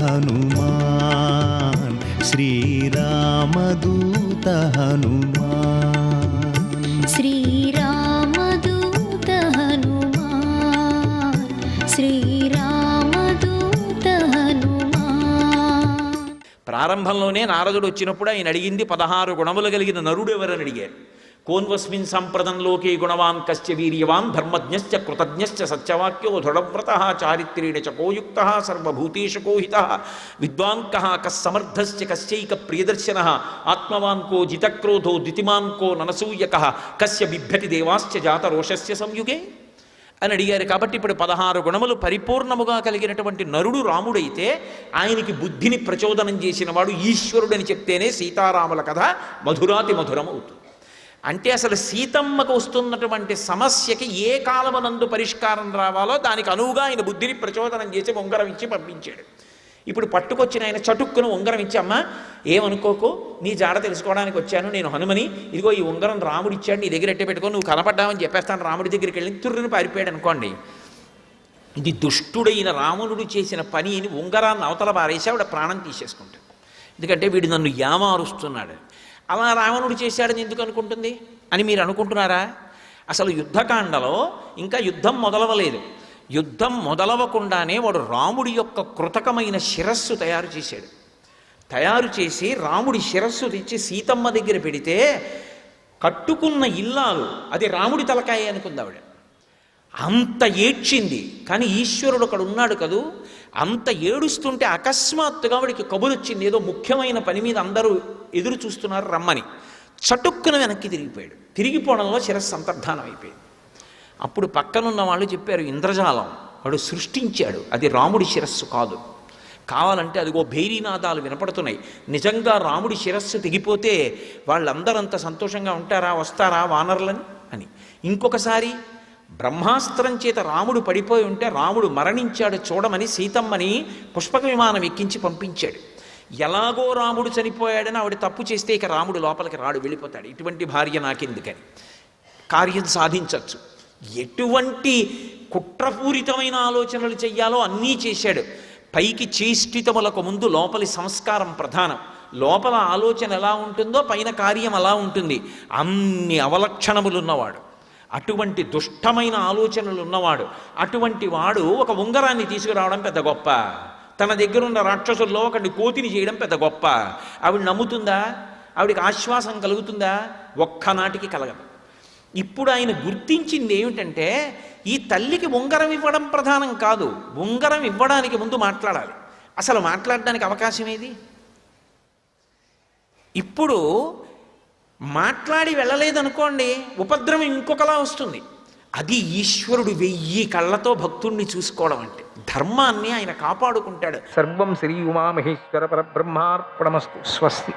హనుమాన్ శ్రీరామదూత హనుమాన్ శ్రీరామదూత హనుమాన్ శ్రీరామదూత హనుమాన్. ప్రారంభంలోనే నారదుడు వచ్చినప్పుడు ఆయన అడిగింది 16 గుణములు కలిగిన నరుడు ఎవరని అడిగారు. కోన్వస్మిన్ సంప్రదం లోకే గుణవాన్ కశ్చ వీర్యవాన్ ధర్మజ్ఞశ్చ కృతజ్ఞశ్చ సత్యవాక్యో దృఢవ్రతః చారిత్రేణ చ కోయుక్తః సర్వభూతేషు కోహితః విద్వాన్ కః కస్సమర్థశ్చ కశ్చైక ప్రియదర్శనః ఆత్మవాన్ కో జితక్రోధో ద్యుతిమాన్ కో ననసూయకః కస్య బిభ్యతి దేవాశ్చ జాతరోషస్య సంయుగే అని అడిగారు. కాబట్టి ఇప్పుడు 16 గుణములు పరిపూర్ణముగా కలిగినటువంటి నరుడు రాముడైతే ఆయనకి బుద్ధిని ప్రచోదనం చేసిన వాడు ఈశ్వరుడని చెప్తేనే సీతారాముల కథ మధురాతి మధురం అవుతుంది. అంటే అసలు సీతమ్మకు వస్తున్నటువంటి సమస్యకి ఏ కాలమునందు పరిష్కారం రావాలో దానికి అనువుగా ఆయన బుద్ధిని ప్రచోదనం చేసి ఉంగరం ఇచ్చి పంపించాడు. ఇప్పుడు పట్టుకొచ్చిన ఆయన చటుక్కును ఉంగరం ఇచ్చి, అమ్మ ఏమనుకోకు, నీ జాడ తెలుసుకోవడానికి వచ్చాను, నేను హనుమని, ఇదిగో ఈ ఉంగరం రాముడు ఇచ్చాడు, నీ దగ్గర ఎట్టే పెట్టుకో, నువ్వు కనపడ్డావని చెప్పేస్తాను, రాముడి దగ్గరికి వెళ్ళి తుర్రుని పారిపోయాడు అనుకోండి. ఇది దుష్టుడైన రావణుడు చేసిన పని అని ఉంగరాన్ని అవతల పారేసి ఆవిడ ప్రాణం తీసేసుకుంటాడు. ఎందుకంటే వీడు నన్ను యామారుస్తున్నాడు. అలా రావణుడు చేశాడని ఎందుకు అనుకుంటుంది అని మీరు అనుకుంటున్నారా? అసలు యుద్ధకాండలో ఇంకా యుద్ధం మొదలవలేదు. యుద్ధం మొదలవకుండానే వాడు రాముడి యొక్క కృతకమైన శిరస్సు తయారు చేశాడు. తయారు చేసి రాముడి శిరస్సు తెచ్చి సీతమ్మ దగ్గర పెడితే కట్టుకున్న ఇల్లాలు అది రాముడి తలకాయ అనుకుంది ఆవిడ. అంత ఏడ్చింది. కానీ ఈశ్వరుడు అక్కడ ఉన్నాడు కదూ. అంత ఏడుస్తుంటే అకస్మాత్తుగా వాడికి కబురు వచ్చింది, ఏదో ముఖ్యమైన పని మీద అందరూ ఎదురు చూస్తున్నారు రమ్మని. చటుక్కున వెనక్కి తిరిగిపోయాడు. తిరిగిపోవడంలో శిరస్సు అంతర్ధానం అయిపోయింది. అప్పుడు పక్కనున్న వాళ్ళు చెప్పారు, ఇంద్రజాలం వాడు సృష్టించాడు, అది రాముడి శిరస్సు కాదు. కావాలంటే అదిగో భైరీనాదాలు వినపడుతున్నాయి. నిజంగా రాముడి శిరస్సు తెగిపోతే వాళ్ళందరంత సంతోషంగా ఉంటారా, వస్తారా వానరులని అని. ఇంకొకసారి బ్రహ్మాస్త్రం చేత రాముడు పడిపోయి ఉంటే రాముడు మరణించాడు చూడమని సీతమ్మని పుష్పక విమానం ఎక్కించి పంపించాడు. ఎలాగో రాముడు చనిపోయాడని ఆవిడ తప్పు చేస్తే ఇక రాముడు లోపలికి రాడు, వెళ్ళిపోతాడు. ఇటువంటి భార్య నాకెందుకని కార్యం సాధించవచ్చు. ఎటువంటి కుట్రపూరితమైన ఆలోచనలు చెయ్యాలో అన్నీ చేశాడు. పైకి చేష్టితములకు ముందు లోపలి సంస్కారం ప్రధానం. లోపల ఆలోచన ఎలా ఉంటుందో పైన కార్యం అలా ఉంటుంది. అన్ని అవలక్షణములున్నవాడు, అటువంటి దుష్టమైన ఆలోచనలు ఉన్నవాడు, అటువంటి వాడు ఒక ఉంగరాన్ని తీసుకురావడం పెద్ద గొప్ప. తన దగ్గరున్న రాక్షసుల్లో ఒకడిని కోతిని చేయడం పెద్ద గొప్ప. ఆవిడ నమ్ముతుందా? ఆవిడికి ఆశ్వాసం కలుగుతుందా? ఒక్కనాటికి కలగదు. ఇప్పుడు ఆయన గుర్తించింది ఏమిటంటే ఈ తల్లికి ఉంగరం ఇవ్వడం ప్రధానం కాదు, ఉంగరం ఇవ్వడానికి ముందు మాట్లాడాలి. అసలు మాట్లాడడానికి అవకాశం ఏది? ఇప్పుడు మాట్లాడి వెళ్ళలేదనుకోండి, ఉపద్రవం ఇంకొకలా వస్తుంది. అది ఈశ్వరుడు 1000 కళ్ళతో భక్తుణ్ణి చూసుకోవడం అంటే. ధర్మాన్ని ఆయన కాపాడుకుంటాడు. సర్వం శ్రీ ఉమామహేశ్వర పరబ్రహ్మార్పణమస్తు. స్వస్తి.